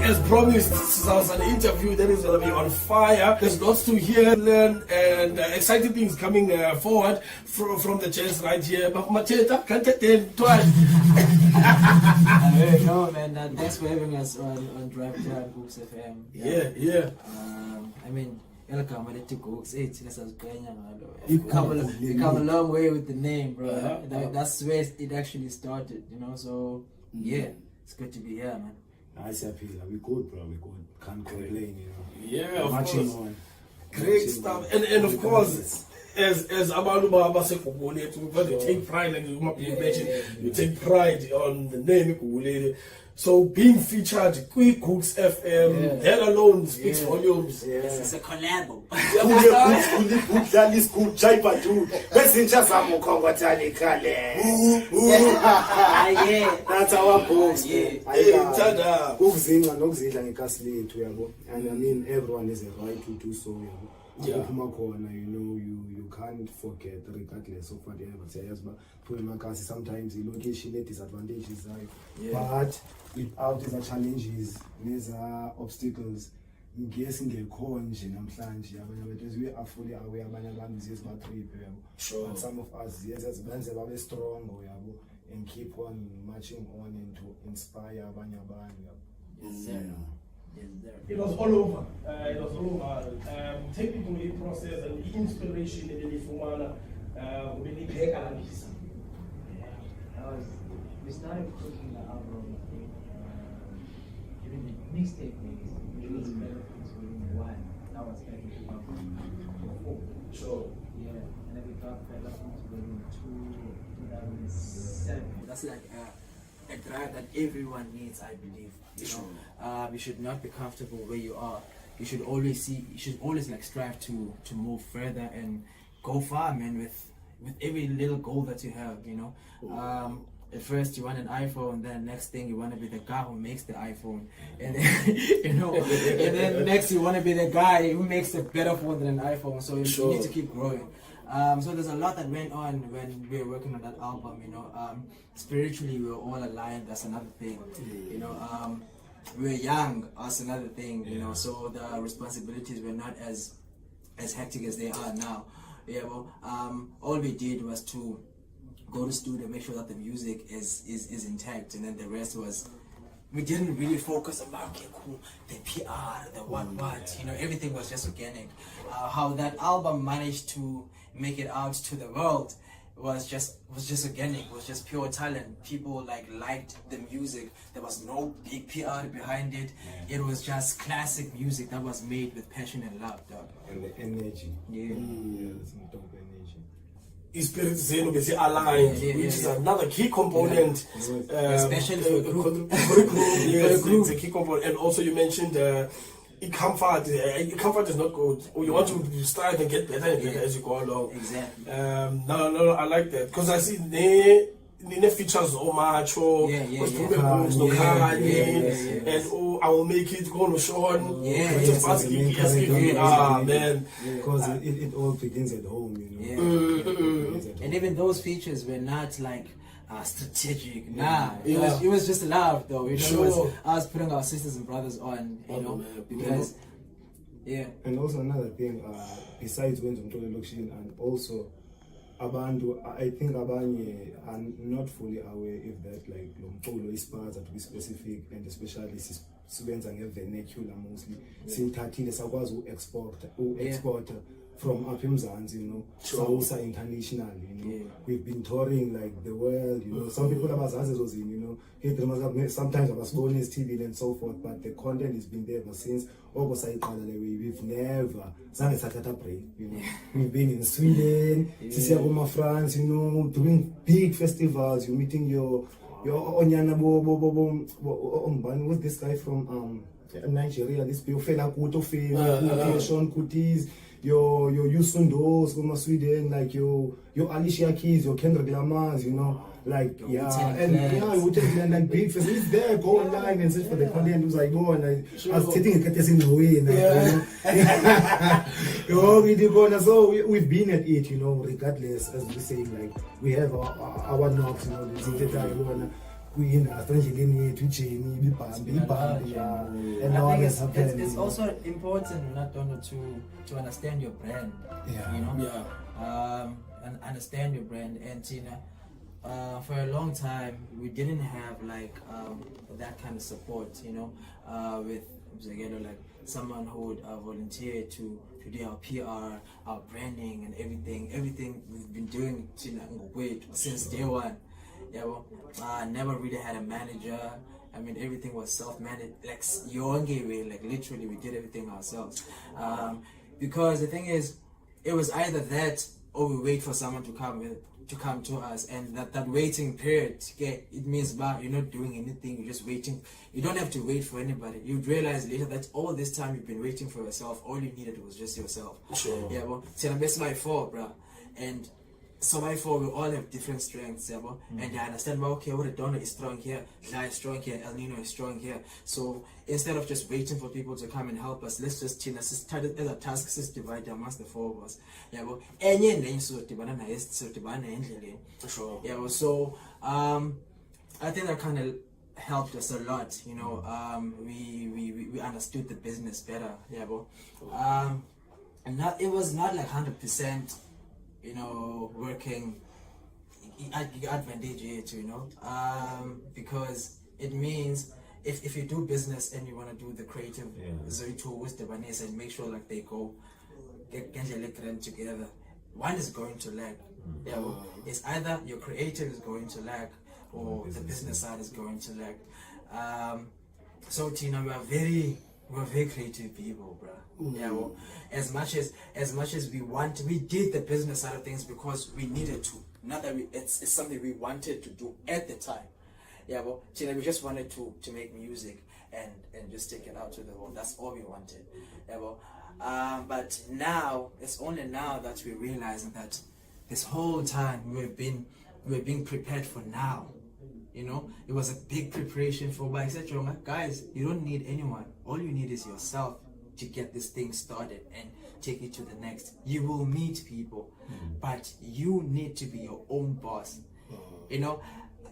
as promised, was an interview that is going to be on fire. There's lots to hear, learn, and exciting things coming forward from the chairs right here. But Macheta, can't tell twice. No, man. Thanks for having us on Drive Time Books FM. Yeah. I mean, you've come a long way with the name, bro. That's where it actually started, you know. So yeah, it's good to be here, man. Nice, we good, bro. We good. Can't complain, you know. Yeah, of Marching course. on. Great stuff. And of course, as Amantombazana, because you take pride, and you mentioned, you take pride on the name. So being featured, Quick Cooks FM, that alone speaks volumes. It's a collabo. That's our boss. And I mean, everyone has a right to do so. You know, you can't forget, regardless of whatever. Sometimes the location disadvantages, but without these challenges, these obstacles, in case in the conj, we are fully aware but some of us, yes, as bands are very strong, and keep on marching on and to inspire It was all over. Technically, process and the inspiration in the Fumana. We started cooking the album during the mixtape days, which was better things within one. That was back in 2004. Sure. Yeah, and then we got better things within 2007. That's like a drive that everyone needs, I believe. You should not be comfortable where you are. You should always like strive to move further and go far, man, with every little goal that you have, you know. At first you want an iPhone, then next thing you want to be the guy who makes the iPhone, and then, and then next you want to be the guy who makes a better phone than an iPhone. So you need to keep growing. So there's a lot that went on when we were working on that album, you know. Spiritually we were all aligned, that's another thing, you know. We were young, that's another thing, you know, so the responsibilities were not as hectic as they are now. All we did was to go to studio, make sure that the music is intact, and then the rest was, we didn't really focus on the PR, the what, you know, everything was just organic. How that album managed to make it out to the world was just organic, was just pure talent. People liked the music. There was no big PR behind it. It was just classic music that was made with passion and love, dog. And the energy. Some dope energy. Spirit Zeno is aligned, which is another key component, especially for a group. It's a key component. And also you mentioned comfort is not good, or you want to strive and get better and better as you go along. Exactly. No, I like that, because I see they features so much, and I will make it go on Sean. Man, because it all begins at home, you know. And even those features were not like strategic. It was just love, though. You know, it was us putting our sisters and brothers on, you know, because And also another thing, besides when Lumkile location, and also abantu, I think abanye are not fully aware if that like Lumkile is part to be specific, and especially sibenza nge-vernacular mostly. Sithathile sakwazi u-export from up eMzansi, you know, Sausa international, you know. We've been touring like the world, you know. Some people abazazi those, you know. Sometimes abasibona as TV and so forth, but the content has been there ever since. We've never sathatha break, you know. We've been in Sweden, France, you know, doing big festivals. You're meeting your Onyana what's this guy from Nigeria? This Fela Kuti, Sean Kutis. Your Yusundos from Sweden, like your Alicia Keys, your Kendrick Lamars, you know, like we take like big facilities there, go online and search for the content. It was like go and I was sitting in the way, you know. So we've been at it, you know, regardless, as we say, like we have our knocks, you know, kwi-industry endleleni yethu ijeni ibibhambi and now I think that's happening. it's also important, not only to understand your brand, you know, and understand your brand. And you know, for a long time we didn't have like that kind of support, you know, with like someone who would volunteer to do our PR, our branding, and everything we've been doing since day one. Yeah, well, never really had a manager. I mean, everything was self-managed, like way, like literally we did everything ourselves. Because the thing is, it was either that or we wait for someone to come to us, and that waiting period, it means you're not doing anything, you're just waiting. You don't have to wait for anybody. You realize later that all this time you've been waiting for yourself, all you needed was just yourself. Sure. Yeah, well, see, that's my fault, bro. And so by four, we all have different strengths, yeah, and I understand, okay, what Donna is strong here, La is strong here, El Nino is strong here. So instead of just waiting for people to come and help us, let's just start it as a task, just divide amongst the four of us. Yeah, well, Sure. yeah, well, so I think that kind of helped us a lot, you know. We understood the business better, yeah, well, and it was not like 100%. You know, working advantage here too, you know, because it means if you do business and you want to do the creative and make sure like they go get together, one is going to lag. Yeah, well, it's either your creative is going to lag or the business side is going to lag. So Tina, we're very creative people, bro. Yeah, well, as much as we did the business side of things because we needed to. Not that it's something we wanted to do at the time. Yeah, well, we just wanted to make music and just take it out to the world. That's all we wanted. Yeah, well, but now it's only now that we're realizing that this whole time we're being prepared for now. You know, it was a big preparation for why I said, guys, you don't need anyone. All you need is yourself to get this thing started and take it to the next. You will meet people, but you need to be your own boss. You know,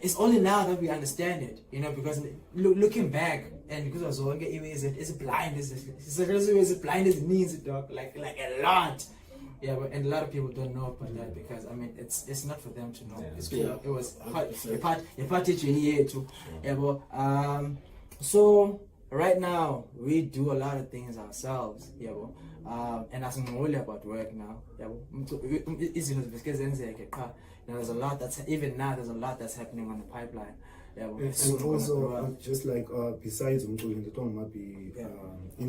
it's only now that we understand it, you know, because looking back, and because I was like, it's blind as it means, dog, like a lot. Yeah, but and a lot of people don't know about that because I mean it's not for them to know. Yeah. It was a part teaching here too. Yeah, but so right now we do a lot of things ourselves. Yeah, but and as I'm only about work now. Yeah, there's a lot there's a lot that's happening on the pipeline. Yeah, well, and also just like besides in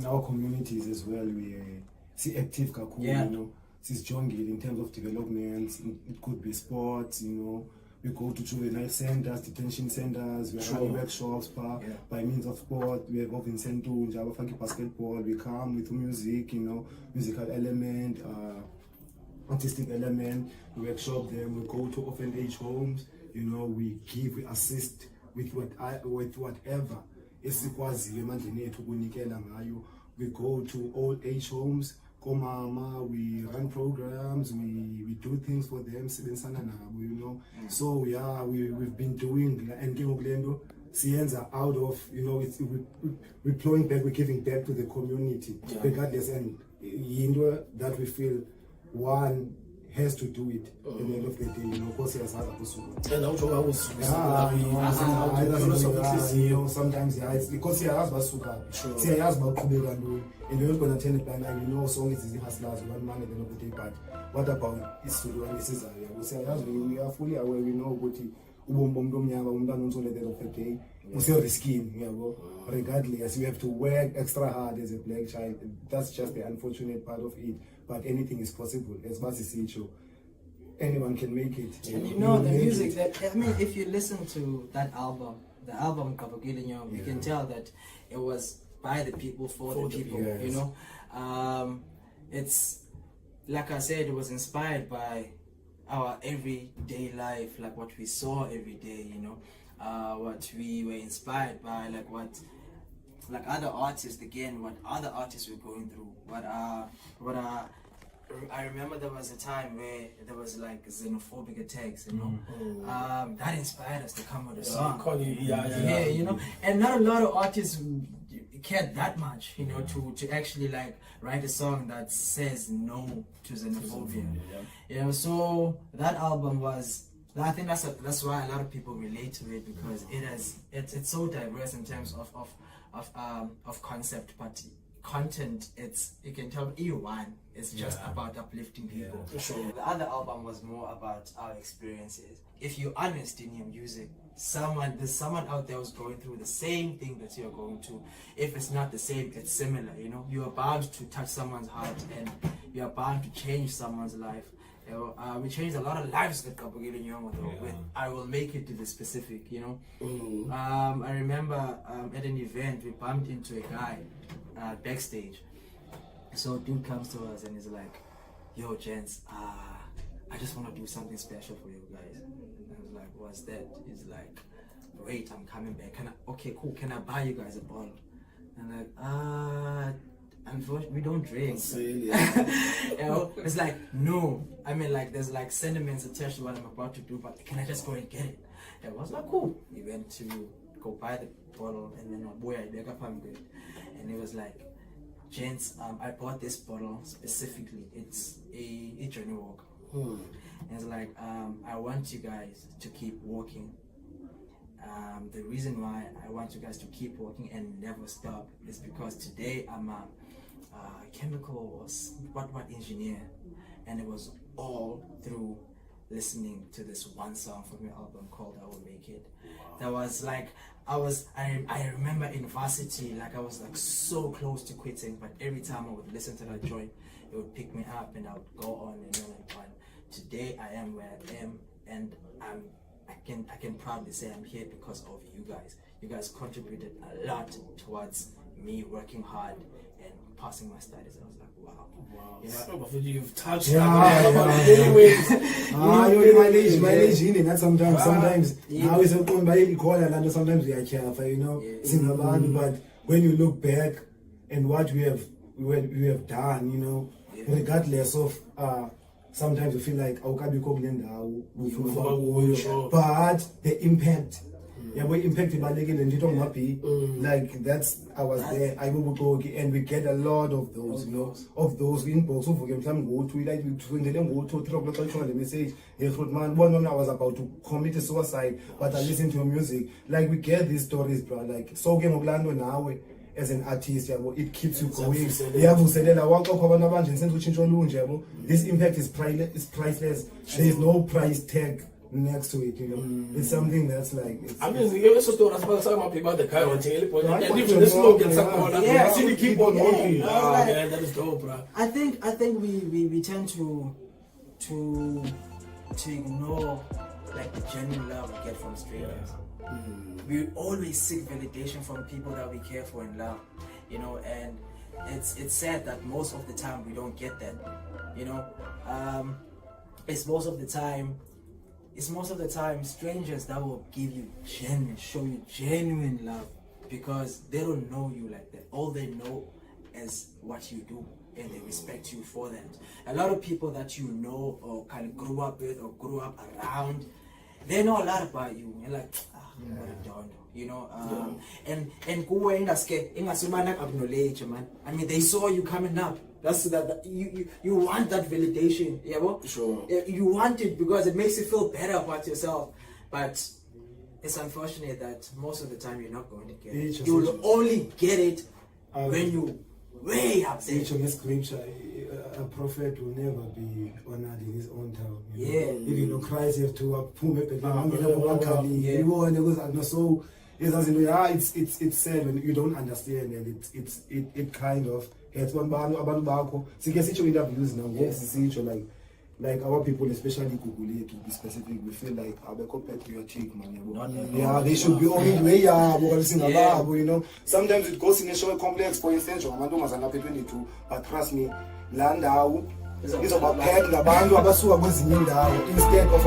our communities as well, we see active kakulu, you know. It's jungle in terms of development. It could be sports, you know. We go to juvenile centers, detention centers, we have workshops by means of sport. We have Vincent Java funky basketball. We come with music, you know, musical element, artistic element. We workshop them. We go to orphan age homes, you know, we assist with whatever. We go to old age homes. We run programs, we do things for them, you know. So yeah, we've been doing and Sienza out of, you know, we're plowing back, we're giving back to the community, regardless, and that we feel one has to do it at the end of the day, you know, because sometimes it's because and you're not going to tell it, and you know, so it's easy hustlers, one man at the end of the day, but what about is to do and this is we are fully aware, we know what regardless, you have to work extra hard as a black child. That's just the unfortunate part of it, but anything is possible. As much as anyone can make it. And you know the music that, I mean, if you listen to that album, the album you can tell that it was by the people for the people. Yes. You know, it's like I said, it was inspired by our everyday life, like what we saw every day. You know, what we were inspired by, like other artists, again, what other artists were going through, what I remember there was a time where there was like xenophobic attacks, you know. That inspired us to come with a song. Yeah, you know, and not a lot of artists cared that much, you know, to actually like write a song that says no to xenophobia. You know, so that album was. I think that's why a lot of people relate to it, because it's so diverse in terms of concept, but content, you can tell E1 is just about uplifting people. Sure. The other album was more about our experiences. If you're honest in your music, there's someone out there who's going through the same thing that you're going to. If it's not the same, it's similar, you know. You're bound to touch someone's heart, and you're bound to change someone's life. You know, we changed a lot of lives with Pikelela with I Will Make It to the Specific, you know. I remember at an event we bumped into a guy backstage. So dude comes to us and he's like, "Yo, gents, I just want to do something special for you guys." And I was like, "What's that?" He's like, "Wait, I'm coming back. Okay, cool. Can I buy you guys a bottle?" And I'm like, unfortunately, we don't drink. You know, it's like, no. I mean, like, there's like sentiments attached to what I'm about to do, but can I just go and get it? And I was like, cool. We went to go buy the bottle, and then and it was like, "Gents, I bought this bottle specifically. It's a journey walk." And it's like, I want you guys to keep walking. The reason why I want you guys to keep walking and never stop is because today I'm a chemical or what engineer, and it was all through listening to this one song from your album called I Will Make It. That was like, I remember in varsity, like I was like so close to quitting, but every time I would listen to that joint, it would pick me up and I would go on and on and on. Today I am where I am, and I can proudly say I'm here because of you guys. You guys contributed a lot towards me working hard and passing my studies. I was like, wow. You know, you've touched anyways. Sometimes now it's a sometimes we are careful, you know, but when you look back and what we have done, you know, regardless of sometimes you feel like but the impact, like that's I was there, and we get a lot of those, you know, of those inbox. Go to like go to 3 o'clock message. I was about to commit suicide, but I listen to your music. Like we get these stories, bro. Like so now. As an artist, it keeps you going. This impact is priceless. There is no price tag next to it, you know. It's something that's like. I mean, you also told us about the guy on telephone, and even the slogan, someone keep on walking. Man, that is dope, bro. I think we tend to ignore like the genuine love we get from strangers. We always seek validation from people that we care for and love, you know, and it's sad that most of the time we don't get that, you know. It's most of the time strangers that will show you genuine love, because they don't know you like that. All they know is what you do, and they respect you for that. A lot of people that you know or kind of grew up with or grew up around, they know a lot about you, and like, what a don, you know. And man. I mean, they saw you coming up. That's that you want that validation, yeah, bro? Sure. You want it because it makes you feel better about yourself. But it's unfortunate that most of the time you're not going to get it. You'll only get it when you way up there. Scripture, a prophet will never be honored in his own town. You know, Christ have to so it's sad when you don't understand, and it kind of hurts one about interviews now. Like our people, especially Google, to be specific, we feel like I'm patriotic, man. They should be only way, you know. Sometimes it goes in a show complex. For instance, Amantombazana 22, but trust me, land out is about paying the band instead of